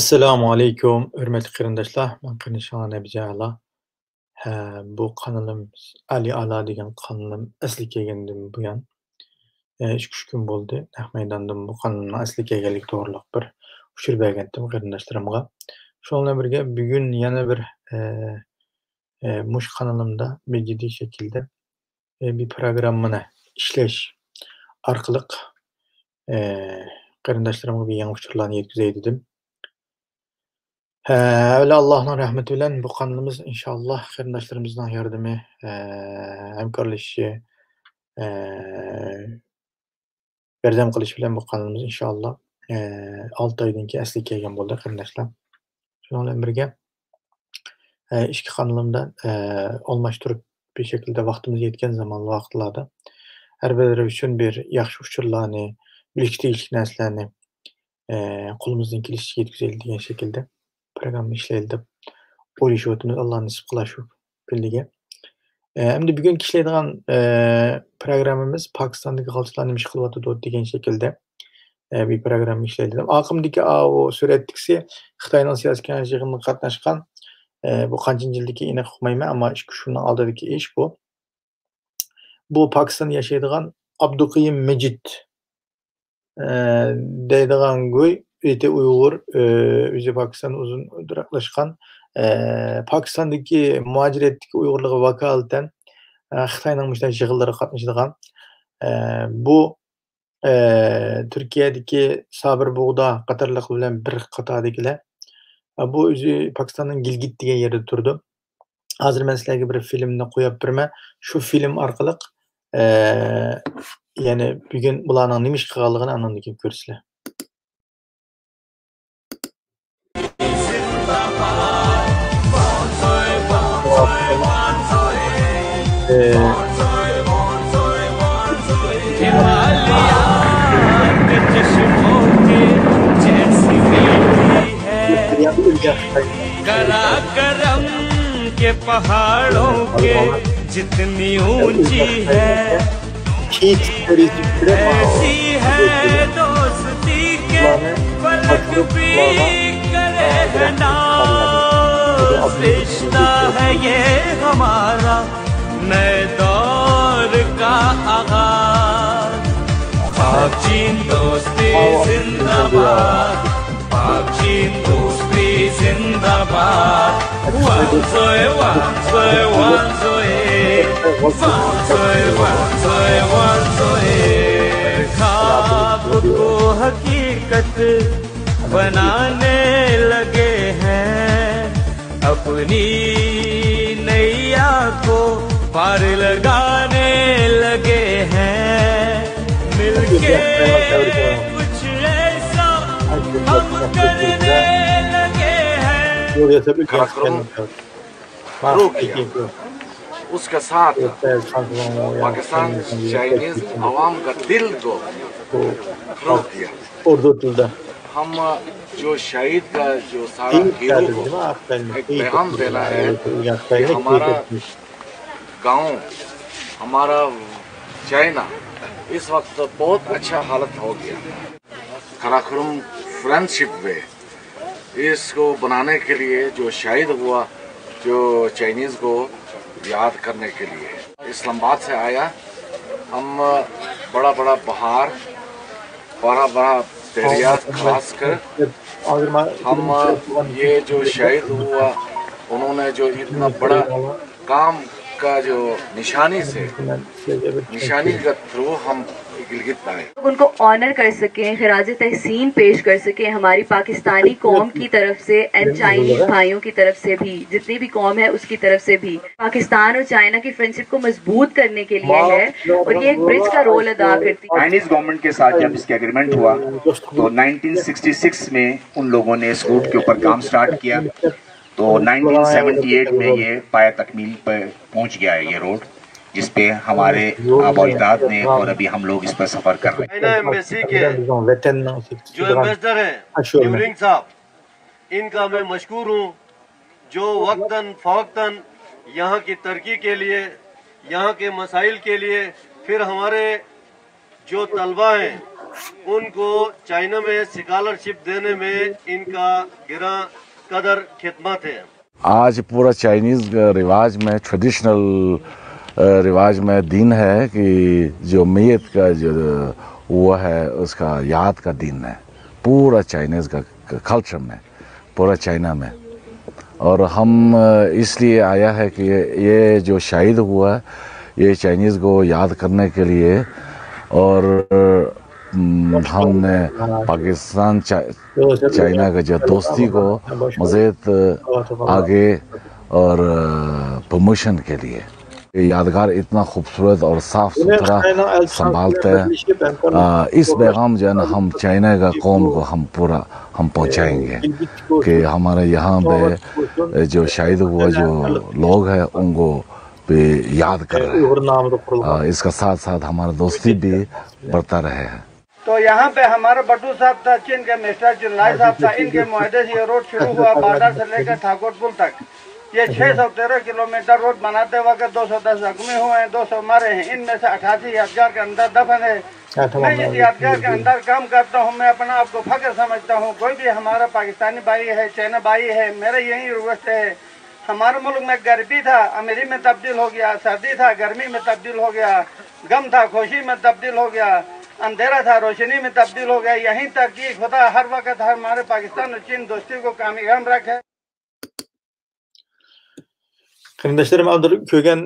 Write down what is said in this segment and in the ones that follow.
Assalamu alaikum, hürmetli qarindoshlar. Men Qanishon Abijala. Bu kanalım Ali Ala degan kanalim asli kelgandan buyon 2-3 kun bo'ldi. Naq maydondan bu kanalni asli kelganligi to'g'riliq bir ushur bergandim qarindoshlarimga. Shu bilan birga bugun yana bir mush kanalimda bir jiddiy shaklda bir programmani ishlash orqali qarindoshlarimga bir yangi uchurlarni yetkazay dedim. Öyle Allah'ın rahmeti bilen bu kanalımız inşallah kardeşlerimizden yardımı, hemkarlışı, yardım kılışı bilen bu kanalımız inşallah 6 aydan ki asli kelgan bo'ldi kardeşler. Şununla birge iki kanalımda almashtirib bir şekilde vaktimiz yetken zaman vaqtlarda her biri üçün bir yaxshi uchurlarni, bilishlik narsalarni qo'limizdan kelishicha yetkazaylik degan şekilde programma ishlaydi deb o'ylashyapmiz. Alloh nasib qilsa shu kunlarga. Endi bugungi ishlaydigan programmamiz Pokistondagi g'alchilar nima ish qilyapti degan shaklda bir programma ishlaydi. Oqimdagi o suratdagisi Xitoyning siyosiy kengash yig'inida qatnashgan bu qanchinchi yildagi aniq uqmayman, ammo shundan oldingi ish bu. Bu Pokistonda yashaydigan Abduqayim Majid deydigan go'y öte Uyghur, o'zi Pokiston uzun duraqlashgan Pokistondagi muajiratdagi Uyg'urlarga vakolatan Xitoyning mushtarak yig'inlariga qatnashadigan bu Turkiyadagi Sabir Bug'da qatorliqlar bilan bir qatordagilar. Bu o'zi Pokistonning Gilgit degan yerda turdi. Hozir men sizlarga bir filmni qo'yib beraman. Shu film orqali ya'ni bugun bularning nima ish qilganligini andan keyin ko'rsizlar. Karakoram के पहाड़ों के जितनी ऊंची है ऐसी है दोस्ती के फलक भी करे है नाज़। रिश्ता है ये हमारा नए दौर का आगाज। पाक चीन दोस्ती जिंदाबाद, पाक चीन दोस्ती जिंदाबाद। वांसोए वांसोए वांसोए वांसोए वांसोए वांसोए। ख्वाब को हकीकत बनाने लगे हैं, अपनी नैया को पार लगाने लगे हैं। मिलके कुछ ऐसा हम करने लगे हैं। रुक गया, उसका साथ पाकिस्तान चाइनीज अवाम का दिल को रोक दिया। हम जो शहीद का जो सारा हीरो को एक पैगाम देना है कि हमारा गांव, हमारा चाइना इस वक्त बहुत अच्छा हालत हो गया। काराकोरम फ्रेंडशिप वे इसको बनाने के लिए जो शहीद हुआ, जो चाइनीज को याद करने के लिए इस्लामाबाद से आया। हम बड़ा बड़ा बहार, बड़ा बड़ा दरिया क्रॉस कर हम ये जो शहीद हुआ, उन्होंने जो इतना बड़ा काम का जो निशानी से निशानी का थ्रू हम गिलगित आए, उनको ऑनर कर सकें, खिराज तहसीन पेश कर सकें हमारी पाकिस्तानी कौम की तरफ से एंड चाइनीज भाइयों की तरफ से भी, जितनी भी कौम है उसकी तरफ से भी। पाकिस्तान और चाइना की फ्रेंडशिप को मजबूत करने के लिए है और ये एक ब्रिज का रोल अदा करती है। चाइनीज गवर्नमेंट के साथ जब इसका एग्रीमेंट हुआ तो 1966 में उन लोगों ने इस रूट के ऊपर काम स्टार्ट किया। तो 1978 में ये पाया तकमील पर पहुंच गया है ये रोड, जिस पे हमारे आबाद ने और अभी हम लोग इस पर सफर कर रहे हैं। चाइना एम्बेसी के जो एम्बेसडर हैं न्यूलिंग साहब, इनका मैं मशकूर हूँ, जो वक्तन फवक्तन यहाँ की तरक्की के लिए, यहाँ के मसाइल के लिए, फिर हमारे जो तलबा हैं उनको चाइना में स्कॉलरशिप देने में इनका गिरा कदर खिदमत है। आज पूरा चाइनीज रिवाज में ट्रेडिशनल रिवाज में दिन है कि जो मैयत का जो वो है उसका याद का दिन है पूरा चाइनीज का कल्चर में, पूरा चाइना में। और हम इसलिए आया है कि ये जो शहीद हुआ ये चाइनीज़ को याद करने के लिए, और हमने पाकिस्तान चाइना का जो दोस्ती को मज़ीद आगे और प्रमोशन के लिए ये यादगार इतना खूबसूरत और साफ़ सुथरा संभालते हैं। इस पैगाम जो है ना हम चाइना का कौम को हम पहुंचाएंगे कि हमारे यहाँ पे जो शहीद हुआ जो लोग हैं उनको भी याद कर रहे हैं। इसका साथ साथ हमारा दोस्ती भी बढ़ता रहे है। तो यहाँ पे हमारा बटू साहब था, चीन के मिस्टर चिल्लाई साहब था, इनके मुआहदे से ये रोड शुरू हुआ बॉर्डर से लेकर ठाकुरपुर तक। ये 613 किलोमीटर रोड बनाते वक्त 210 जख्मी हुए हैं, 200 मारे हैं। इनमें से 88 यादगार के अंदर दफन है। मैं इस यादगार के अंदर काम करता हूँ। मैं अपना आप को फख्र समझता हूँ। कोई भी हमारा पाकिस्तानी भाई है, चाइना भाई है, मेरा यही रिक्वेस्ट है। हमारे मुल्क में गर्मी था, अमीरी में तब्दील हो गया, सर्दी था, गर्मी में तब्दील हो गया, गम था, खुशी में तब्दील हो गया, अंधेरा था, रोशनी में तब्दील हो गया। यहीं तक कि खुदा हर वक्त हमारे पाकिस्तान और चीन दोस्ती को कामयाब रखे। Qarindashlarım, avval ko'rgan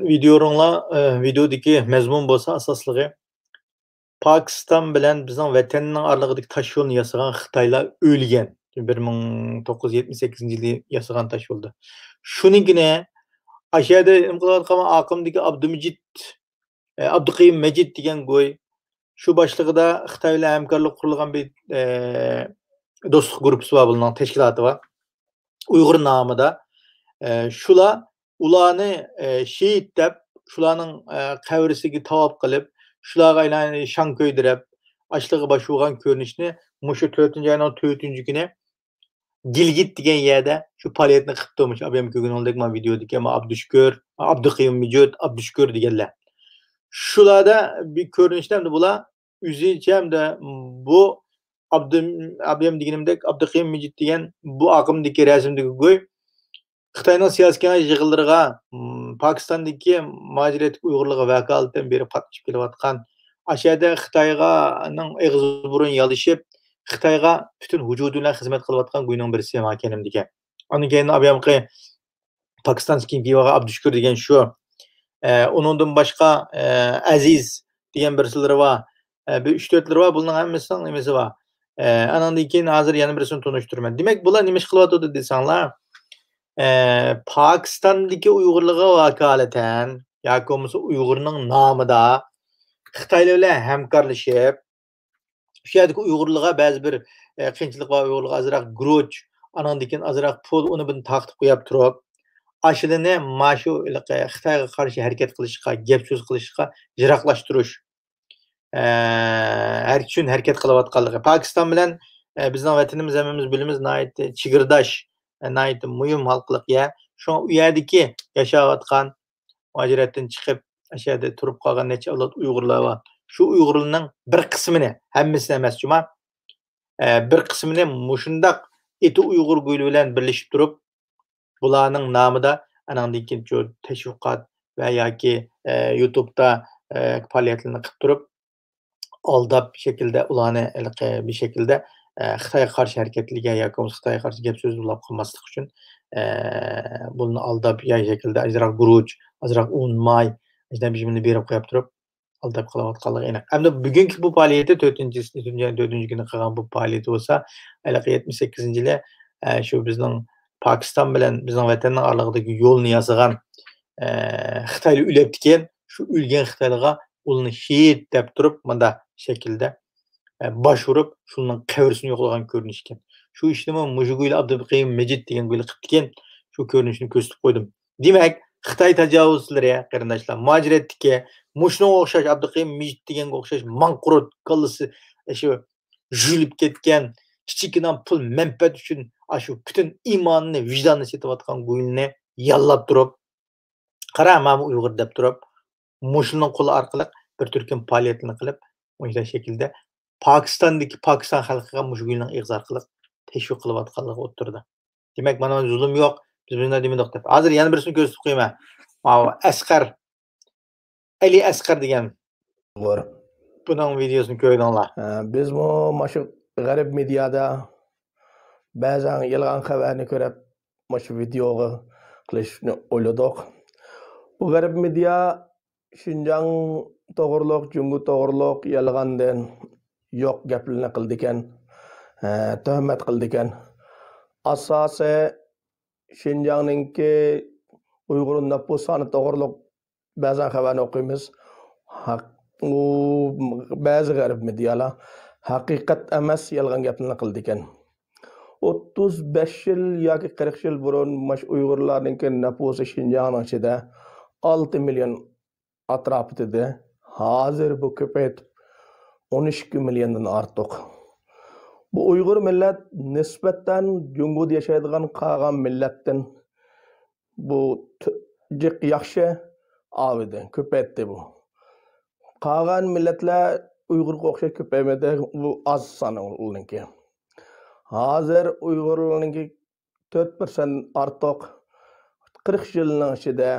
videodagi mazmun bo'lsa asosligi Pokiston bilan bizning vatanning oralig'idagi tosh yo'lni yasagan Xitoylar o'lgan. 1978-yilda yasagan tosh yo'lda. Shuningina ashada imqilayotgan aqimdagi Abduqayim Majid degan go'y shu boshlig'ida Xitoy bilan hamkorlik qurilgan bir do'stlik guruhi bor, buning tashkiloti bor. Uyg'ur nomida shular ularni şehit deb, shularning qabrisiga tavob qilib, shularga aylanib shon ko'ydirib, ochlig'i bosh bo'lgan ko'rinishni mushu 4-oyning 4-kuni Gilgit degan yerda shu faoliyatni qilib turmuş. Abim ko'rgan oldek men videodagi Abduqayim Majid, Abdushkur deganlar. Shularda bir ko'rinishda bular o'zichamda bu abim deganimdek Abduqayim Majid degan bu aqimdagi rasmdagi go'y Xitoyning siyosiy yig'inlariga Pokistondagi mujohirat Uyg'urlarga vakolatdan berib qatnashib kelayotgan, ashada Xitoyganing eg'iz burun yalishib, Xitoyga butun vujudi bilan xizmat qilayotgan go'yning birisi ekanimdiki. Undan keyin abiyamqi Pokistonskiy biyoga Abdushkur degan shu. Uningdan boshqa Aziz degan birsilari bor. Bir 3-4lari bor, bularning hammasining nimasi bor. Andan keyin hozir yana birisini tanishtirman. Demak, bular nima ish qilyapti desanglar, Pokistondagi Uyg'urlarga vakolatan yoki bo'lmasa Uyg'urning nomida Xitoylar bilan hamkorlashib, shu yerdagi Uyg'urlarga ba'zi bir qiyinchilik va Uyg'urlarga azroq guruch, andan keyin azroq pul uni buni taqib qo'yib turib, ashulani mashu Xitoyga qarshi harakat qilishga, gap so'z qilishga jiroqlashtirish uchun harakat qilayotganligi. Pokiston bilan bizning vatanimiz hammamiz bilamiz, chegirdosh, muhim xalqliq yer. Shu u yerdagi yashayotgan, mujohiratdan chiqib, ashada turib qolgan necha avlod Uyg'urlar bor. Shu Uyg'urlarning bir qismini, hammasini emas, juma bir qismini mushundaq eti Uyg'ur go'yli bilan birlashib turib, bularning nomida anandan keyin tashviqot va yoki YouTube'da faoliyatlarni qilib turib, aldab şekilde ularni bir şekilde Xitoyga qarshi harakatliga yoki Xitoyga qarshi gap so'z ulab qilmaslik uchun buni aldab ya şekilde azroq guruch, azroq un, may, ajnabiyni berib qo'yib turib, aldab qilayotganligi aniq. Hamda bugungi bu faoliyati 4-kuni qilgan bu faoliyati bo'lsa, 78-yili shu bizning Pokiston bilan bizning vatanning oralig'idagi yo'lni yasagan Xitoyli o'libdikan, shu o'lgan Xitoylarga ularni shehid deb turib, bunda şekilde başvurup şunun qavrisini yo'qlagan ko'rinish ekan. Shu ishni Mujugul Abduqayim Majid degan go'li qilib ekan, shu ko'rinishni ko'rsatib qo'ydim. Demak, Xitoy tajovuzchilari, qarindoshlar, mujohiratdagi mushunga o'xshash Abduqayim Majid deganga o'xshash manqurut qillisi shu julib ketgan kichikina pul manfaat uchun shu butun iymonini, vijdonni setayotgan go'yilni yallab turib, qara mana Uyg'ur deb turib, mushuning qo'li orqali bir turkum faoliyatlarni qilib, o'sha shaklda Pakistondagi Pakiston xalqiga mushu gulning ig'zor qilib tashviq qilayotganligi o'tirdi. Demak, mana zulm yo'q, biz bunday demadik deb. Hozir yana birisini ko'rsatib qo'yaman. Asqar Ali Asqar degan buning videosini ko'rdinglar. Biz bu shu g'arb mediada ba'zan yolg'on xabarni ko'rib, shu videoga qilishni o'yladik. Bu g'arb media Şinjan to'g'riliq, Jungu to'g'riliq yolg'ondan yo'q gaplarni qildi ekan, tuhmat qildi ekan. Asosi Şinjanninki Uyg'ur nüfus soni to'g'riliq ba'zan xabarni o'qiymiz. U ba'zi g'arb medialar haqiqat emas yolg'on gaplarni qildi ekan. 35 yil yoki 40 yil burun Uyg'urlarninki nüfusi Şinjanning ichida 6 million atrofida. Hozir bu ko'payib 12 milliondan ortiq. Bu Uyg'ur millat nisbatan Junguda yashaydigan qolgan millatdan bu jiq yaxshi avidi, ko'paydi bu. Qolgan millatlar Uyg'urga o'xshab ko'paymadi, bu oz soni ularniki. Hozir Uyg'urlarninki 4% ortiq 40 yilning ichida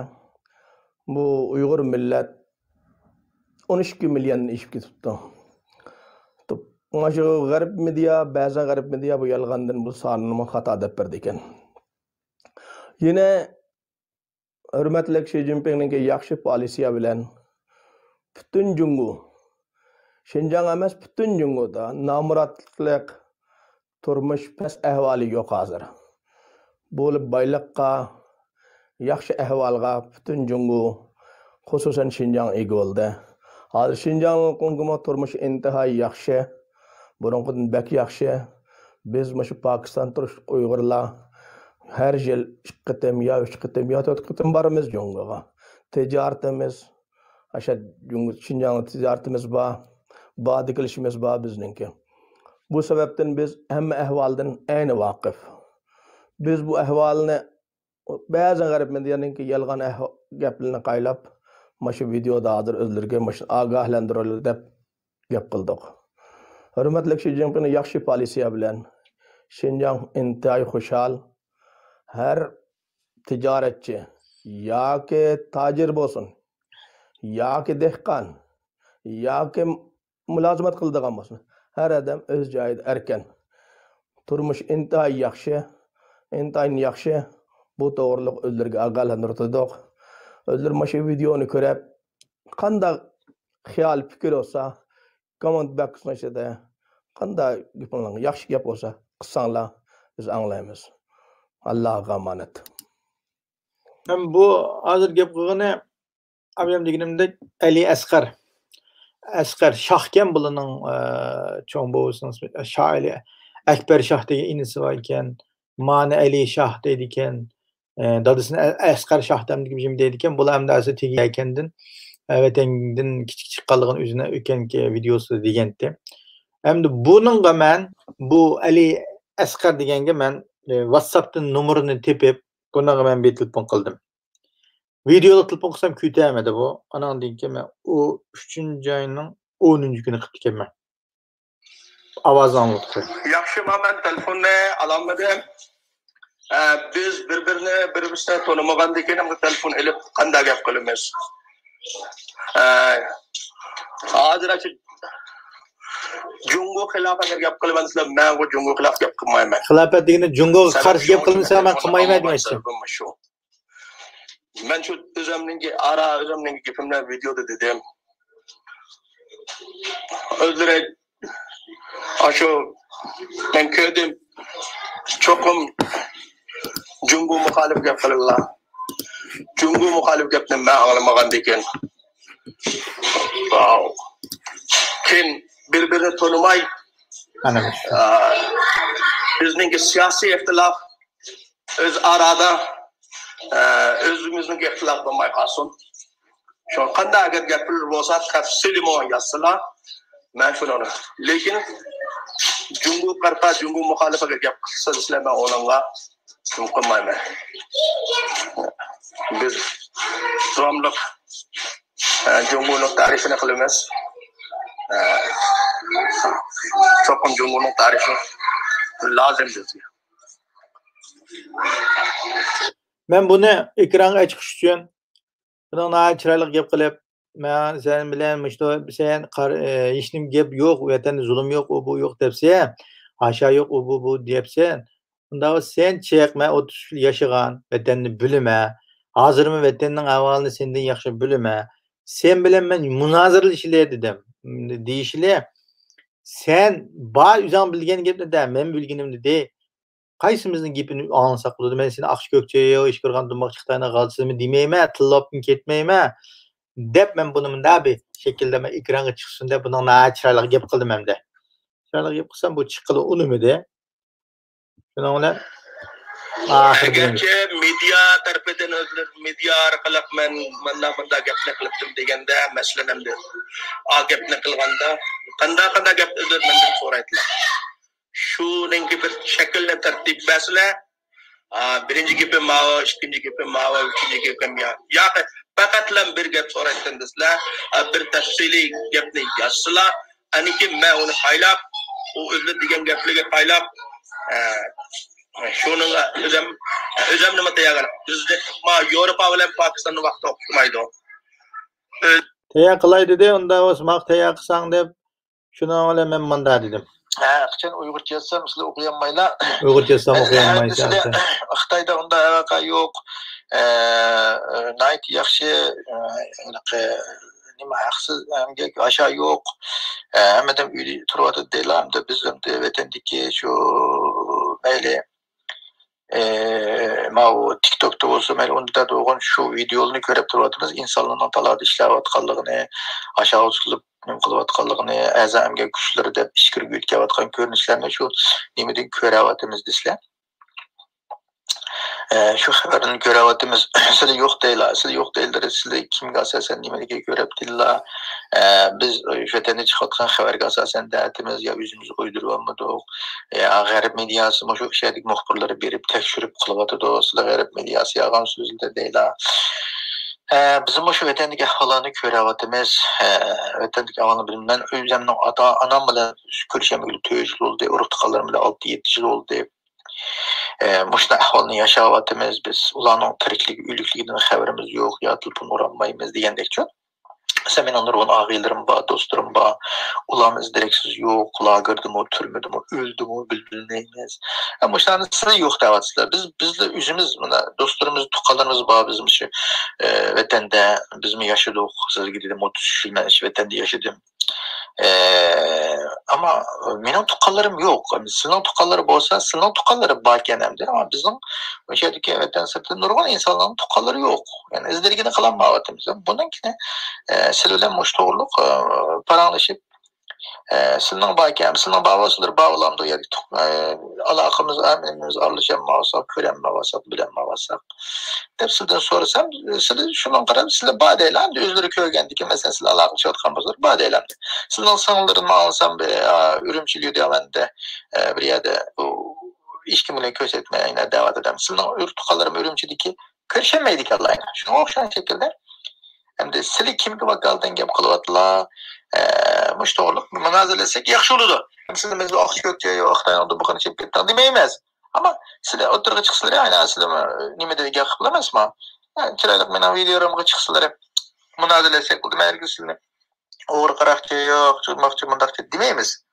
bu Uyg'ur millat 12 millionni ishib ketibdi. Mana shu g'arb media, ba'zi g'arb media bu yolg'ondan bu sonni xato deb berdi ekan. Yana hurmatli Xi Jinpingning yaxshi polisiya bilan butun Jungu, Şinjan emas butun Junguda nomurodlik, turmush past ahvoli yo'q hozir. Bo'lib boyliqqa, yaxshi ahvolga butun Jungu, xususan Şinjan ega bo'ldi. Hozir Şinjanning turmush intahoy yaxshi, burunqidan bak yaxshi. Biz shu Pokiston turish Uyg'urlar har yil 2 qitim yo 3 qitim yo 4 qitim boramiz Junguga. Tijoratimiz, Şinjanning tijoratimiz bor, bodi qilishimiz bor bizningki. Bu sababdan biz hamma ahvoldan ayni voqif. Biz bu ahvolni ba'zi g'arb medianinki yolg'on gaplarni qaylab, shu videoda hozir o'zlariga ogohlantirishlar deb gap qildik. Hurmatli Xi Jinping yaxshi polisiya bilan Şinjan intahoy xushal. Her ticaretçi yoki tajir bo'lsin, yoki dehqon, yoki mulozimat qiladigan bo'lsin, har odam o'z joyida erkin. Turmush intahoy yaxshi. Bu to'g'riliq o'zlariga ogohlantirdik. O'zlar shu videoni ko'rib, qanday xiyol fikr olsa, komment boxda qanday gaplar, yaxshi gap olsa, qilsanglar biz anglaymiz. Allah'a emanet. Bu hozir gap qilgani abam deganimdek Ali Asqar. Asqar Shohgan bularning cho'ng bovisining ismi Shoh Ali Akbar Shoh degan inisi bor ekan. Mani Ali Shoh deydi ekan. Dadasini Asqar Shoh deb deydi ekan. Bular ham darsi tegi ekandan vatangdan kichik chiqqanligini o'zini o'tganki videosi degandi. Endi buningga men bu Ali Asqar deganga men WhatsApp'tan numarini tepib, bunaqa men telefon qildim. Videoda telefon qilsam kuytamadi bu. Anandan keyin men u 3-oyning 10-kuni qilib ekanman. Ovozini olibdi. Yaxshi, men telefonni ololmadim. Biz bir-birini tonimagandan keyin ham telefon olib qanday gap qilamiz? Hozir Jungo xilofat gap qilmaysizlar, men bu Jungo xilof gap qilmayman. Xilofat degani Jungoga qarshi gap qilmasa men qilmayman demoqchi. Men shu o'zimning gapimni videoda dedim. O'zlari shu men ko'rdim. Cho'qim Jungo muxolif gap qildilar. Jungo muxolif gapni men anglamagandan keyin. Wow. Keyin birbirini tanımay, bizning siyosiy ixtilof öz arada özümüzün ixtilof bo'lmay qolsin. Shu qanday agar gaplar bo'lsa, tafsilimo yazsalar, men shuni. Lekin Jungo qarpa, Jungo muxolifaga gap qilsa, sizlar men o'ningga qilmayman. Biz davomli Jungoning tarixini qilamiz. Çokum Cumhur'un tarihi lazım diyor. Ben bunu ekranga çıkış için buna çıraylık gep kılıp men sen bilen işte sen hiç nim gep yok, vatan zulüm yok, o bu yok depse, aşağı yok, o bu depsen, bunda sen çekme 30 yıl yaşagan vatanını bilme, hazır mı vatanın ahvalını senden yaxşı bilme. Sen bilen ben münazirleşile dedim. Deyişile sen ba üzan bilgen gepni de men bilgenimni de Qaysımızın gepini anlasak buladı. Men seni Aqsh Kökçeye, iş qilgan dumaq chiqtayna qalsızmı demeyme, tillapın ketmeyme. Dep men bunu munda bir şekilde men ekranga çıksın dep bunun na çıraylık gep qildim hem de. Çıraylık gep qilsam bu çıqqılı unumide. Şuna bilen Gerçi media tarafından özler, media arqalıq men manda gapni qilibdim degende meselen hem de a gapni qilganda qanda gap özler menden so'raydilar. Şu rengi bir şekilde tertip besle birinci gibi mava, ikinci gibi mava, üçüncü gibi ya. Ya fakatlan bir gap so'raytindizlar, bir tafsili gapni yazsılar. Aniki men onu qaylab, o özler degan gapliga qaylab şunun özüm nima tayyorlar. Bizde Yevropa bilan Pokistonning vaqti o'xshamaydi. Tayyor qilaydi de unda o'smaq tayyor qilsang deb shuni bilan men manda dedim. Qachon Uyg'urcha yozsam sizlar o'qiolmaylar. Uyg'urcha yozsam o'qiolmaysan. Xitoyda unda anaqa yo'q. Night yaxshi anaqa nima haqsiz aşağı yo'q. Hammadan uyda turyapti deylamdi. Bizning vatandagi shu mayli o TikTok'ta olsa mayli unda doğan şu videolarını görüp turyapmiz. İnsanlarning talada ishlayotganligini, aşağı tutulib nima qilayotganligini, azamga kuchlari deb ish kirib o'tkazayotgan ko'rinishlarni shu nimadan ko'ryapmiz desizlar. Şu xabarni ko'ryapmiz. Sizlar yo'q deylar, sizlar yo'q deylar. Sizlar kimga asosan nimaga ko'ryaptilar? Biz vatanda chiqayotgan xabarga asosan da'atimiz ya o'zimiz uydiryapmiz. G'arb mediasi shu ishadagi muxbirlari berib tekshirib qilyapti. Sizlar g'arb mediasi yolg'on so'zlar deylar. Bizim şu vatandagi ahvolni ko'ryapmiz. Vatandagi ahvolni bilmem. O'zimning ota-onam bilan ko'rishamagan 4 yil bo'ldi. Urug'tiqalarim bilan 6-7 yil bo'ldi. Muşna ahvalını yaşayapmiz biz. Ularning tirikligi, o'likligidan xabarimiz yo'q, ya telefon uranmaymiz degandek çok. Sen benim onların ağabeylerim var, dostlarım var. Ularımız direksiz yok, lagırdı mı, türmüdü mü, öldü mü, bilbilmeyimiz. Ama işte size yok davatsızlar. Biz de üzümüz, dostlarımız, tukalarımız var bizim şu vatanda. Biz mi yaşadık, siz gidelim 30 yıl ben vatanda yaşadım. Ama benim tukallarım yok. Sizin tukalları olsa, sizin tukalları bakken hem de. Ama bizim şeydeki vatan sırtında normal insanların tukalları yok. Yani izlergini kalan mağavatımız. Bununkine sizlerle müştoğurluk paranlaşıp sizin bakken, sizin bağlasıdır bağlamda yani alakamız, eminimiz, arlıcan mağasak, kören mağasak, bilen mağasak. Sizden sorasam, sizler şunun kadar sizler badeylen de özleri köygendiki mesela sizler alakalı çatkanmazlar badeylen de. Sizden sanılarını alınsam bir ürümçülüğü devam de bir yerde işkimine köz etmeye yine devam edelim. Sizden ürtükalarım ürümçüdeki körüşemeydik Allah'ına. Şunu okşan şekilde hem de sizler kimki bakaldan gep kılıvatla müştoğurluk münazirlesek yaxşı olurdu. Sizler mesela Aqsh Kökçeye, Aqtay'ın oldu bu kadar çekip gittin demeyemez. Ama sizler oturga çıksılar aynen sizler nime de gel kıplamaz mı? Yani çıraylık menen videolarımga çıksılar münazirlesek oldu. Mergi sizler uğur qarakçı yok, çılmakçı mındakçı demeyemiz.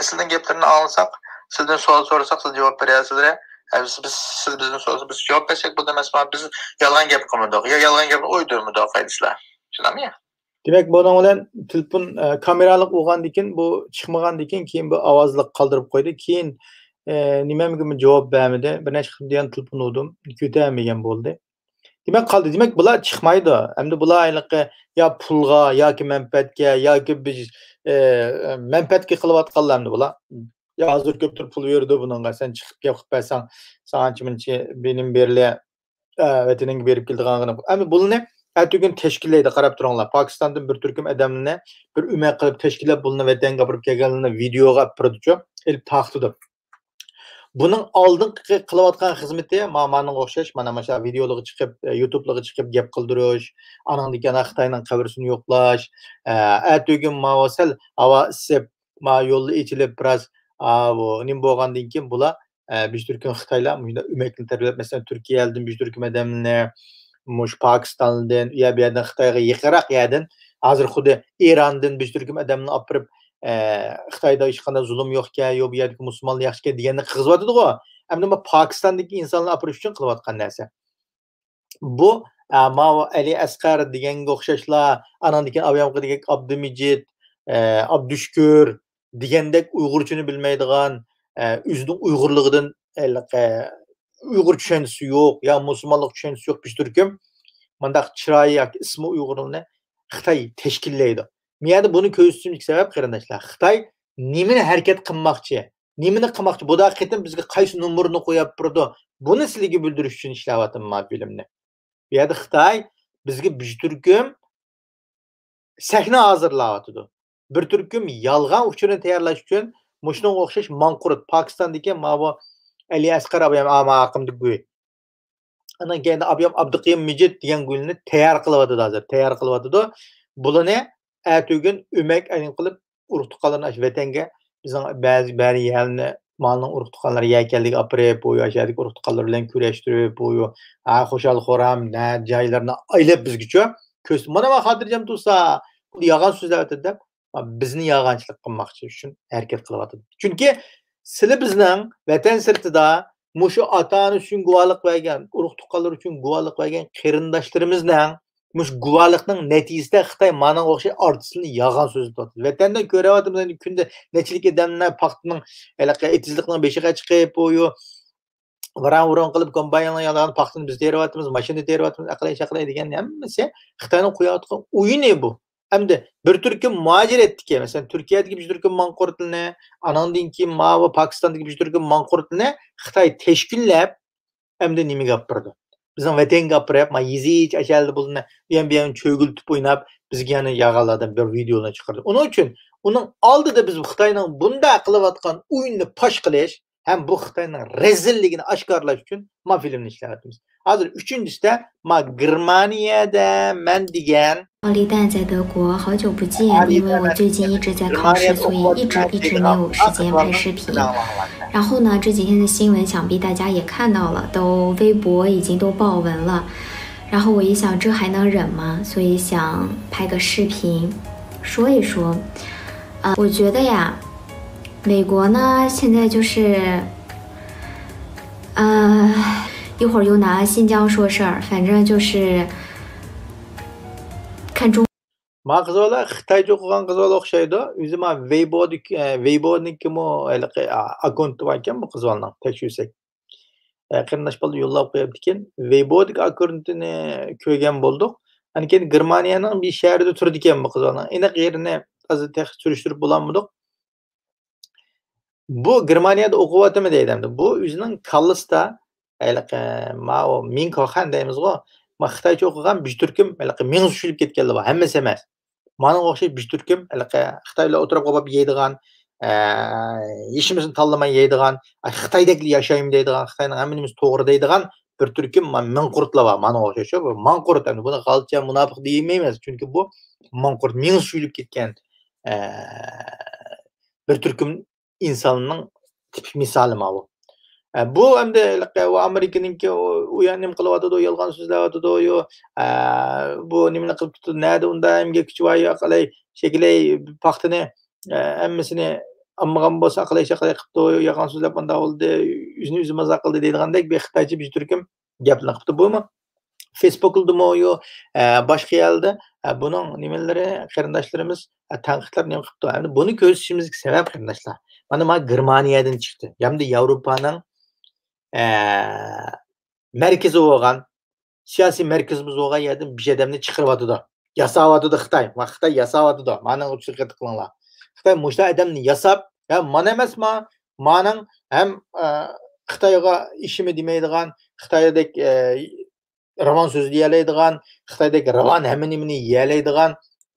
Sizden geplerini alınsak, sizden sual sorarsak siz cevap veriyasizler. Siz bizden sorarsak biz cevap versek bu demez mi? Biz yalan gep kılmadık. Ya yalan gep uydurmadık faydasızlar. Şunam ya? Demek bunun bilen telefon kameralık olgandikin bu çıkmagandikin keyin bu avazlık kaldırıp koydu. Keyin nimemgimi cevap vermedi. Ben çıkıp diyen telefon oldum. Kötəmegen boldu. Demek kaldı. Demek bular çıkmaydı. Hem de bular aylık ya pulga, ya ki menfaatke, ya ki biz menfaatke kılıp atkallardı bular. Ya hazır köptür pul verdi bununla. Sen çıkıp yapıp versen sana çiminçi benim berle vetenin berip geldi kanğını. Ama bunu ne? Ertesi gün teşkilleydi qarab turanglar. Pakistan'dan bir türküm adamını bir üme qilib teşkillab bulunu vatan gapirib kelganini videoga prodüksiyon elib taqtıdı. Bunun oldingi qilayotgan xizmati mana o'xshash, mana videolarga chiqib, YouTube'larga chiqib gap qildirish, anandan keyin Xitoyning qabrasini yo'qlash, atugin sal havo isib, yo'lni ichilib biroz bu nim bo'lgandan keyin bular bir turkum Xitoylar umakni tarbiyalab, masalan Turkiyadan bir turkum odamlarni, mush Pokistondan, bu yerdan Xitoyga yaqinroq yerdan, hozir xuddi Erondan bir turkum odamlarni olib kirib Xitoyda hech qanday zulm yo'qkan, yo'q bu yerdagi musulmonlar yaxshi deganni qilib-yotadi-ku. Endi bu Pokistondagi insonlarni olib kirish uchun qilayotgan narsa. Bu Ali Asqar deganga o'xshashlar, anandan keyin Avyamqa degan Abdumijid, Abdushkur degandek Uyg'urchani bilmaydigan, o'zining Uyg'urligidan Uyg'ur tushunchisi yo'q, yo musulmonlik tushunchisi yo'q bir turkum mandaq chiroyi yoki ismi Uyg'urlarni Xitoy tashkillaydi. Bu yerda buni ko'rsatishimlik sabab qarindoshlar, Xitoy nimani harakat qilmoqchi, nimani qilmoqchi, bu da qitim bizga qaysi nomerni qo'yib turdi, buni sizlarga bildirish uchun ishlayapman men filmni. Bu yerda Xitoy bizga bir turkum sahna hozirlayapti. Bir turkum yolg'on uchurni tayyorlash uchun mushunga o'xshash manqurut Pokistondagi bu Ali Asqar aqimdagi guy. Ana keyin Abduqiyim Mijid degan gulni tayyor qilyapti hozir, tayyor qilyapti. Bularni atugin ömek ayın qilib urug' tuqqanlarni vatanga bizning ba'zi yerni malning urug' tuqqanlari yaykalliga apirib, bu yashadagi urug' tuqqanlar bilan kurashtirib, bu xo'shal xo'ram joylarni aylab bizgacha ko'z mana men xotirjam tursa, bu yolg'on so'zlayapti deb bizni yolg'onchilik qilmoqchi uchun harakat qilyapti. Chunki sizlar bizning vatan sirtida mushu ota-ona uchun guvohlik bergan, urug' tuqqanlar uchun guvohlik bergan qarindoshlarimizning mush guvohlikning natijasida Xitoy mana o'xshay artistlarni yolg'on so'zlayapti. Vatandan ko'ryapmiz kunda nechilik odamlar paxtaning etizlikning beshiga chiqib, bo'yu varan qilib kombaynlar yolg'on paxtani biz teryapmiz, mashina teryapmiz, aqlay degan hammasi Xitoyning qo'yayotgan o'yini bu. Hamda bir turkum muhojir etdiki, masalan Turkiyadagi bir turkum manqurtlarni, anandan keyin Pokistondagi bir turkum manqurtlarni Xitoy tashkillab hamda nimaga olib bordi. Bizning vatanga olib borib, yezich achaldi bulni bu cho'giltib o'ynab, bizga yana yog'alardan bir videoni chiqardi. Uning uchun uning oldida biz Xitoyning bunday qilayotgan o'yinni fosh qilish ham bu Xitoyning rezilligini oshkorlash uchun men filmni ishlayapmiz. Hozir uchinchisida Germaniyada men degan 李诞在德国好久不见，因为我最近一直在考试，所以一直没有时间拍视频。然后呢，这几天的新闻想必大家也看到了，都微博已经都爆文了。然后我一想，这还能忍吗？所以想拍个视频说一说。我觉得呀，美国呢现在就是，一会儿又拿新疆说事儿，反正就是。 Ma qizlar Xitoycha o'qigan qizlar o'xshaydi. O'zi men Weibo'niki akkaunt bor ekan bu qizlarning tekshirsak. Qarindosh bola yo'llab qo'yibdi ekan. Weibo'dagi akkauntini ko'rgan bo'ldik. Ana keyin Germaniyaning bir shahrida turdi ekan bu qizlarning. Aniq yerini hozir surishtirib bo'lolmadik. Bu Germaniyada o'qiyotimi deydi. Bu o'zining kallasida men ko'rgan deymiz-ku. Ma Xitoycha o'qigan bir turkum ming tushilib ketganlar bor. Hammasi emas. Mana o'xshayib bir turkum Xitoylar o'tirib qolib yeydigan, yishimizni tanlamay yeydigan, Xitoydagi yashayim deydigan, Xitoyning hammamiz to'g'ri deydigan bir turkum manqurtlar bor. Mana o'xshash bu manqurt. Buni g'alcha munofiq deyilmaymiz, chunki bu manqurt ming tushilib ketgan bir turkum insonning tipik misoli bu. Bu endi Amerikaninki u nim qilyapti, yolg'on so'zlayapti, bu nimani qilib turdi, nada unda hamga kuchi va yo'qlay, shekilay paxtini hammasini ammagan bo'lsa qilay qilibdi, yolg'on so'zlab bunda bo'ldi, o'zini maza qildi deydigandek bir Xitoycha bir turkum gaplar qilibdi. Bumi Facebook'dami yo boshqa yerda buning nimalari qarindoshlarimiz tanqidlar nima qilibdi. Endi buni ko'rsatishimizga sabab qarindoshlar. Mana Germaniyadan chiqdi. Hamda Yevropaning merkezi bo'lgan, siyosiy merkezimiz bo'lgan yerdan bir odamni chiqaryapti. Yasayapti Xitoy. Va Xitoy yasayapti. Mana o'chirqat qilinglar. Xitoy mushta odamni yasab, mana emasmi? Mening ham Xitoyga ishimi demaydigan, Xitoydek ravon so'z deyalaydigan, Xitoydek ravon hamma nimani yeyalaydigan,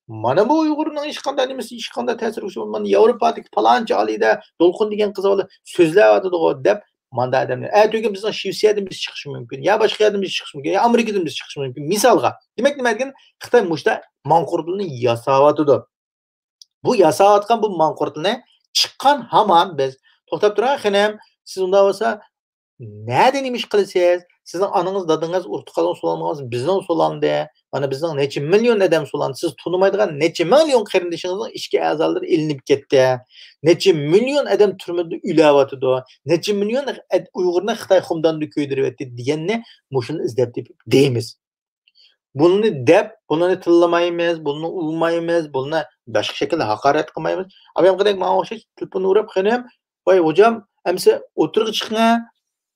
mana bu Uyg'urning hech qanday nimasi, hech qanday ta'sir ko'rsatmaydi. Yevropadagi palonchi olida To'lqin degan qiz bola so'zlayapti deb Manda adamlar. Ertesi bizning Shvetsiyadan biz chiqish mumkin, ya boshqa yerdan biz chiqish mumkin, ya Amerikadan biz chiqish mumkin. Misolga. Demak nima degan? Xitoy mushta manqurtlikni yasayotdi. Bu yasayotgan bu manqurtlikni chiqqan hamon biz to'xtab turing, xanam, siz unda bo'lsa, nereden imiş qilasiz? Sizin ananız, dadınız, urtuqalan sulanmağınız bizden sulandı. Mana bizden neçe milyon adam sulandı. Siz tanımaydigan neçe milyon qarindişinizin işki azaları ilinip ketdi. Neçe milyon adam türmede ülawatıdı. Neçe milyon Uygurni Xitoy xumdan köydürüp deganni mushuni izlab deymiz. Bunu deb, bunu tillamaymiz, bunu ulmaymiz, bunu boshqa shaklda haqorat qilmaymiz. Abam qadek mana o'xshash telefon urib, "Xanam, voy hocam, amsa o'tirib chiqing,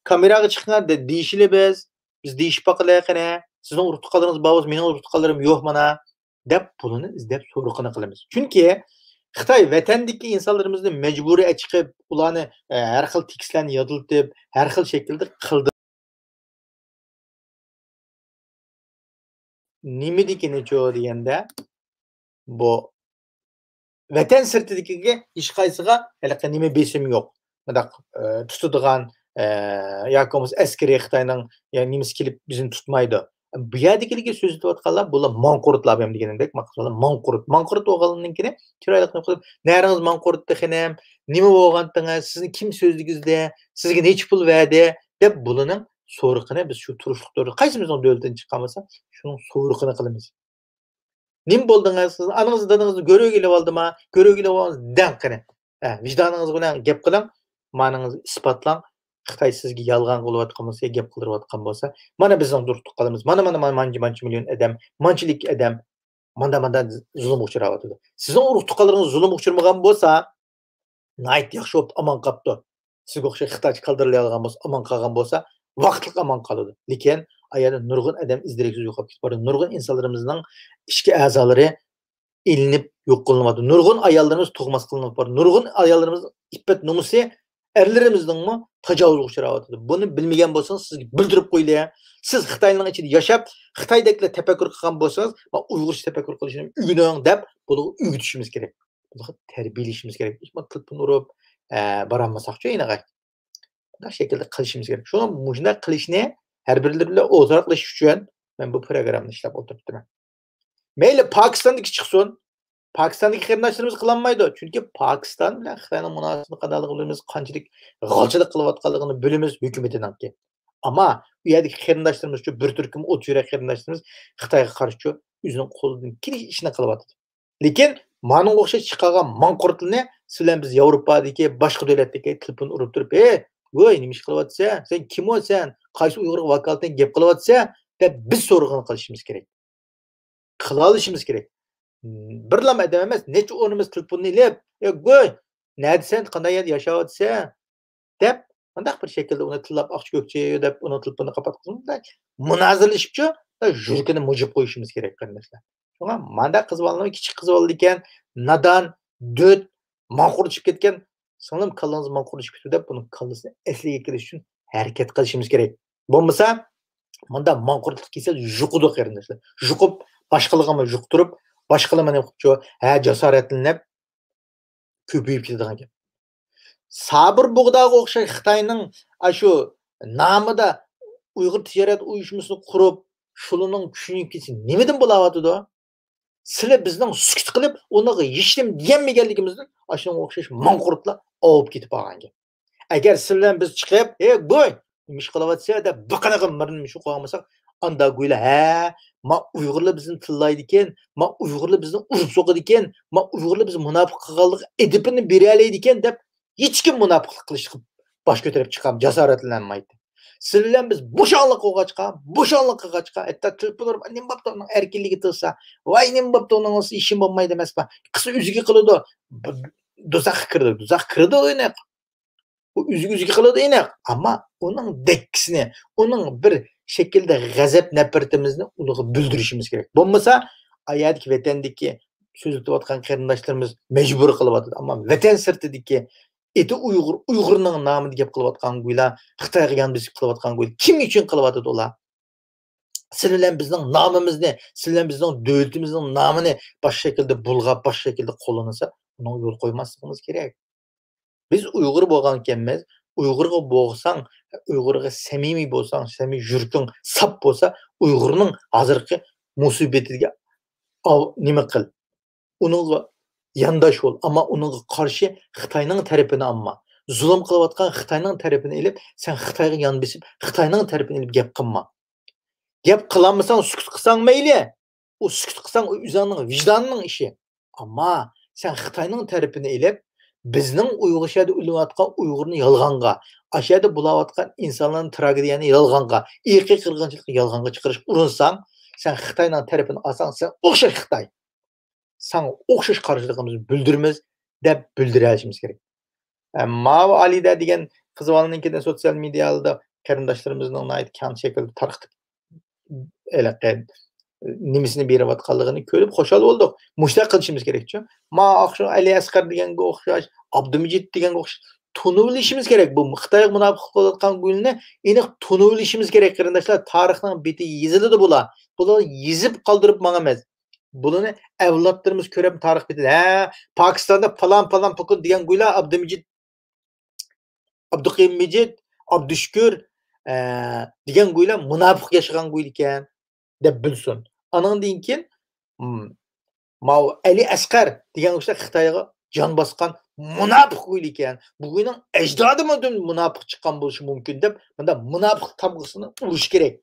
kameraga chiqing" deyishli biz deyishib baqilaqana, sizning urtuqalaringiz bor, mening urtuqalarim yo'q mana deb bunu izlab so'roqini qilamiz. Chunki Xitoy vatandagi insonlarimizni majburiy chiqib, ularni har xil tekstlarni yodiltib, har xil shaklda qildi. Nima degani deganda bu vatan sirtidagiga hech qaysiga hali nima besim yo'q. Mana tutadigan yoki askariy Xitoyning nimasi kelib bizni tutmaydi. Bu yerdagilarga so'zlayotganlar bular manqurtlar ham deganidek, maqsadlar manqurt o'g'ilning kini chiroyli qilib, "Naringiz manqurtda xanam, nima bo'lgandingiz, sizni kim so'zligingizda, sizga necha pul berdi?" deb bularning so'riqini biz shu turishliqda qaysimizning davlatdan chiqqan bo'lsa, shuning so'riqini qilamiz. Nim bo'ldingiz, siz anangizni dadingizni ko'rib kelib oldimi? Ko'rib kelib olsangiz dan qani. Vijdoningiz bilan gap qiling, ma'ningizni isbotlang. Xitoy sizga yolg'on qilayotgan bo'lsa, gap qildirayotgan bo'lsa, mana bizning durtuq qilamiz. Mana mancha million odam, manchilik odam manda zulm uchrayotdi. Sizning urtuqalaringiz zulm uchirmagan bo'lsa, nayt yaxshi bo'lib aman qapti. Sizga o'xshash Xitoy qildirilgan bo'lsa, aman qolgan bo'lsa, vaqtlik aman qoladi. Lekin ayada nurg'un odam izdireksiz yo'qolib ketdi. Nurg'un insonlarimizning ishki a'zolari ilinib yo'q qilinadi. Nurg'un ayollarimiz tug'mas qilinib bor. Nurg'un ayollarimiz iffat nomusi erlarimizning tajovuzga uchrayotdi. Buni bilmagan bo'lsangiz sizga bildirib qo'yilay. Siz Xitoyning ichida yashab, Xitoydaglar tafakkur qilgan bo'lsangiz, men Uyg'urcha tafakkur qilishni o'rganing deb, buni o'rgatishimiz kerak. Buni tarbiyalashimiz kerak. Men tilpin urib, borolmasaqchi enaga. Bunday shaklda qilishimiz kerak. Shuni shunday qilishni har birlari bilan o'zroqlashish uchun men bu programmani ishlab o'tiribman. Mayli Pokistondagi chiqsin, Pokistondagi qarindoshlarimiz qilolmaydi. Chunki Pokiston bilan Xitoyning munosabatini qanday qanchalik g'alchilik qilayotganligini bilamiz hukumatiningki. Ammo u yerdagi qarindoshlarimiz uchun bir turkum o't yurak qarindoshlarimiz Xitoyga qarshi o'zining qo'lidan kelish ishni qilyapti. Lekin mana o'xshash chiqargan manqurtlikni sizlar biz Yevropadagi boshqa davlatdagi telefon urib turib, "Voy, nima ish qilyapsan? Sen kim o'lsan? Qaysi Uyg'ur vakolatdan gap qilyapsan?" deb biz so'rg'in qilishimiz kerak. Qila olishimiz kerak. Birlam adam emas, necha o'rnimiz telefonni ilib, "Go'y, nada sen qanday yerda yashayapsan?" deb bunday bir shaklda uni tillab oqchi-ko'kchi deb uni telefonni qapatib, munozirlashibchi, yurkini mujib qo'yishimiz kerak qarindashlar. Shunga manda qiz bolalar, kichik qiz bolalar ekan, nadon, dud, manqurtishib ketgan, singlim kallangiz manqurtishib ketdi deb buni kallasini asliga kirish uchun harakat qilishimiz kerak. Bo'lmasa, manda manqurtlik kelsa yuqudi qarindashlar. Yuqib boshqalarga yuqtirib, boshqalarni qilibchi, jasoratlanib ko'payib ketadigan gap. Sabir bug'doga o'xshash Xitoyning shu nomida Uyg'ur tijorat uyushmasini qurib, shularning kuchini kelsa nimadan bo'layotdi? Sizlar bizning sukut qilib, unaga yechim deganmaganligimizdan shunga o'xshash manqurtlar olib ketib qolgan gap. Agar sizlar biz chiqib, "Bo'y, nima ish qilyapsan?" deb biqinaga mirni shu qo'ymasak, anda go'yla, "Ma Uyg'urlar bizni tillaydi ekan, ma Uyg'urlar bizni urib so'qadi ekan, ma Uyg'urlar bizni munofiq qilganlik edibini bera oladi ekan" deb hech kim munofiqlik qilishga bosh ko'tarib chiqam, jasoratlanmaydi. Sizlar biz bo'shonlik qilg'achqa, hatto telefon urib, "Nim bo'pti, uning erkinligi tilsa, voy nim bo'pti, uning ishim bo'lmaydi emasmi? Qisi o'ziga qiladi." Do'zax kirdi o'ynoq. U o'ziga qiladi aniq, ammo uning dekkisini, uning bir shaklda g'azab nafratimizni ularga bildirishimiz kerak. Bo'lmasa, ayadagi vatandagi so'zlayotgan qarindoshlarimiz majbur qilyapti, ammo vatan sirtidagi eti Uyg'urning nomida gap qilayotgan go'ylar, Xitoyga yonbosib qilayotgan go'ylar kim uchun qilyapti ular? Sizlar bizning nomimizni, sizlar bizning davlatimizning nomini boshqa shaklda bulg'ab, boshqa shaklda qo'llansa, uni yo'l qo'ymasligimiz kerak. Biz Uyg'ur bo'lgan ekanmiz, Uyg'urga bo'lsang, Uyg'urga samimiy bo'lsang, samimiy yurting sap bo'lsa, Uyg'urning hozirgi musibatiga nima qil? Uningga yandash bo'l, ammo uningga qarshi Xitoyning tarafini amma. Zulm qilayotgan Xitoyning tarafini elib, sen Xitoyga yon besib, Xitoyning tarafini elib gap qilma. Gap qilmasang, sukut qilsang mayli. O sukut qilsang o'zingning vijdonining ishi. Ammo sen Xitoyning tarafini elib, bizning Uyg'urchada o'layotgan Uyg'urni yolg'onga, ashada bo'layotgan insonlarning tragediyani yolg'onga, irqiy qirg'inchilikni yolg'onga chiqarish urinsang, sen Xitoyning tarafini olsang, sen o'xshash Xitoy. Sen o'xshash qarshiligimizni bildiramiz deb bildirishimiz kerak. Mavo Alida degan qizvalininkidan sotsial mediada qarindoshlarimizning aytgan shaklda tarqitib nimisini berayotganligini ko'rib xo'shal bo'ldik. Mushta qilishimiz kerak-ku. Ma oqsho Ali Asqar deganga o'xshash, Abdumijid deganga o'xshash tunib bilishimiz kerak. Bu Xitoy munofiq qilayotgan gulni aniq tunib bilishimiz kerak qarindoshlar. Tarixning beti yeziladi bular. Bular yezib qoldirib mangamiz. Bularni avlodlarimiz ko'rib tarix betida. Pokistonda falan pokun degan guylar Abdumijid, Abduqim Mijid, Abdushkur degan guylar munofiq yashagan guylar ekan deb bilsin. Anandan keyin Ali Asqar degan o'sha Xitoyga jon bosgan munofiq guylar ekan. Bugunning ajdodi munofiq chiqqan bo'lishi mumkin deb bunda munofiq tamg'isini urish kerak.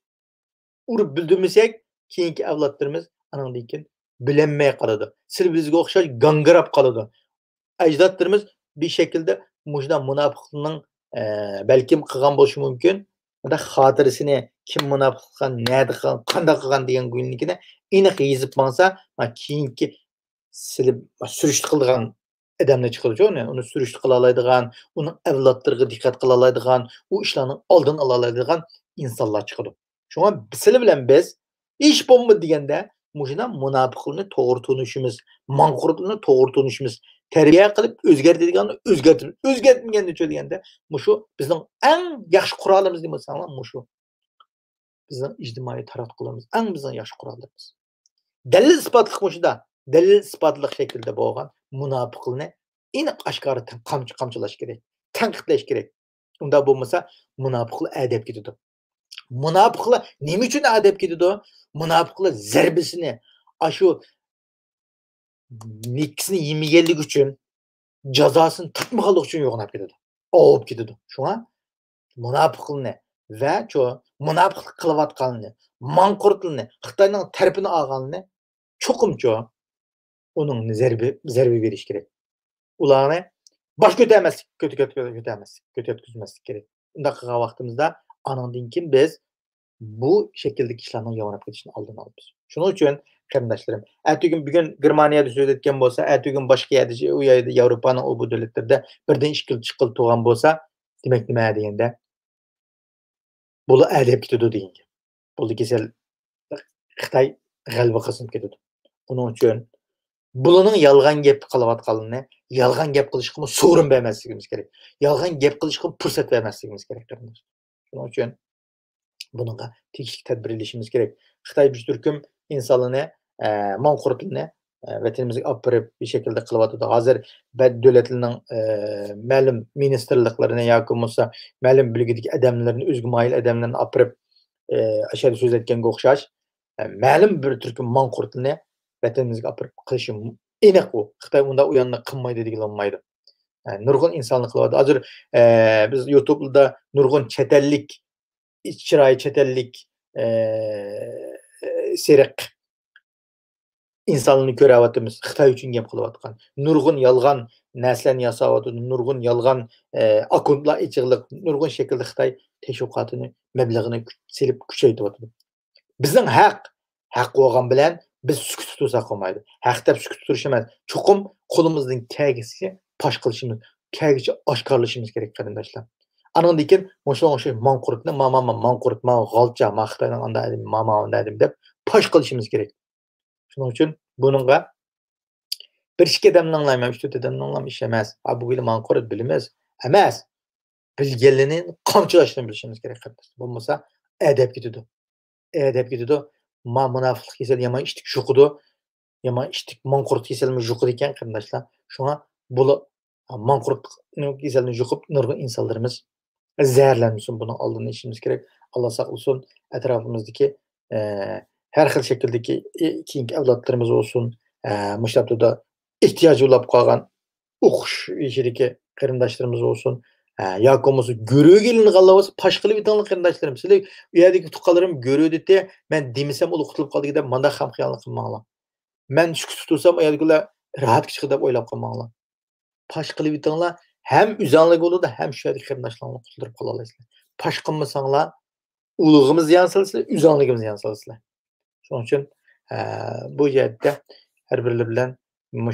Urib bildirmasak, keyingi avlodlarimiz anandan keyin bilinmay qoladi. Sil bizga o'xshash gangrab qoladi. Ajdodlarimiz bir şekilde mujda munofiqning balkim qilgan bo'lishi mumkin. Bunda xotirasini kim munofiq qilgan, nada qilgan, qanday qilgan degan guynikini aniq yezib bo'lsa, keyingi silib surishti qilgan odamlar chiqadi. Uni surishti qila oladigan, uning avlodlariga diqqat qila oladigan, u ishlarning oldini ola oladigan insonlar chiqadi. Shunga sizlar bilan biz ish bo'lmaydi deganda mujda munofiqlikni to'g'ri tunishimiz, manqurtlikni to'g'ri tunishimiz, tarbiya qilib o'zgartirganni o'zgartmaganni deganda mushu bizning eng yaxshi qurolimiz demasanlar, mushu bizning ijtimoiy taratqularimiz eng bizning yaxshi qurolimiz. Dalil isbotli mushda, dalil isbotli shaklda bo'lgan munofiqlikni aniq oshkora qamchilash kerak, tanqidlash kerak. Unda bo'lmasa munofiqlar adab ketadi. Munofiqlar nima uchun adab ketadi? Munofiqlar zarbisini ashu niksini yemaganlik uchun, jazosini tutmaganlik uchun yo'qnab ketadi. Olib ketadi. Shunga munofiqlikni va munofiqlik qilayotganini, manqurtlikni, Xitoyning tarafini olganini cho'qimcha uning zarba berish kerak. Ularni bosh ko'tarmaslik kerak. Unda qilgan vaqtimizda anandan keyin biz bu şekildeki işlerden yavanıp gidişini aldığını alırız. Şunun için kardeşlerim, bugün Germaniyada söz etken olsa, başka yerde, o yerde Avrupa'nın o bu devletlerde birden işkil tuğan olsa, demek nime degende, bunu edep gidiyordu deyince. Bunu kesel Xitay galiba kısım gidiyordu. Onun için bunun yalgan gap kalavatkalını, yalgan gap kılışkımı sorun vermezliğimiz gerek. Yalgan gap kılışkımı fırsat vermezliğimiz gerek. Şunun için bununla teknik tedbir ilişimiz gerek. Xitay bir türküm insanlığını, manqurtluğunu vatanımızı apırıp bir şekilde kılıvatıdı. Hazır devletlerinin məlum ministerliklerine yakınmışsa, məlum bilgideki adamlarını, özgümayil adamlarını apırıp aşağıda söz etken qoxşaş, məlum bir türküm manqurtluğunu vatanımızı apırıp kılışım. Enek o. Xitay bunda uyanına kınmaydı digilanmaydı. Nurgun insanlık kılıvadı. Hazır biz YouTube'da nurgun çetellik, İçirayı çetellik serik insanlığını görəvatımız Xitay üçün gap qılıvatqan. Nurgun yalğan nəslən yasavadı, nurgun yalğan akuntla içiqlik, nurgun şekilde Xitay teşviqatını, məbləğini selib küçəydivatdı. Bizning haq olğan bilan biz sükut tutursak olmaydı. Haq deb sükut tuturuş emas. Çoxum qolumuzdan kəlgisi paş qılışımız, kəlgici aşkarlaşımız gerek qarindoshlar. Anandan keyin o'sha manqurtni manqurt, g'alcha, Xitoyning anda edim, anda edim deb pash qilishimiz kerak. Shuning uchun buningga bir ikki odamni anglayman, 3-4 odamni anglam ish emas. Bu yil manqurt bilimiz emas. Bilganligini qamchilashni bilishimiz kerak. Bo'lmasa adab ketadi. Adab ketadi. Munofiqlik kesel yomon ishtik shuqidi. Yomon ishtik manqurt keselmi shuqidi ekan qarindoshlar. Shunga bu manqurtlik keselni yuqib nurg'un insonlarimiz zehirlenmesin, bunun aldığını işimiz gerek. Allah saklasın, etrafımızdaki her xil şekildeki keyingi avlodlarimiz olsun, muştabda da ihtiyacı olup kalgan okuş işideki qarindoshlarimiz olsun, yoki bo'lmasa görüge gelini qalla bo'lsa, pashqilib bitanli qarindoshlarimiz. Sizlar u yerdagi tuqqanlarim görüdedi, men demisam ul qutulib qoldi deb manda ham xiyonat qilmanglar. Men shu tutursam u yerdagilar rahat chiqdi deb o'ylab qolmanglar. Pash qilib bitinglar, hem uzanlik bo'ladi, hem shu yerdagi qarindoshlarni qutulib qola olasizlar. Pash qilmasanglar, ulug'imiz ziyon solsizlar, uzanligimiz ziyon solsizlar. Shuning uchun bu yerda har birlar bilan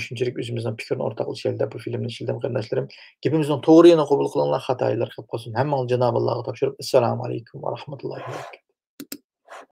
shunchalik o'zimizning fikrni o'rtoqlashaylik bu filmni ishildim qarindoshlarim. Gapimizning to'g'ri yana qabul qilinglar, xatolar qilib qolsin. Hammani Janob Allohga topshirib, assalomu alaykum va rahmatullohi va barakatuh.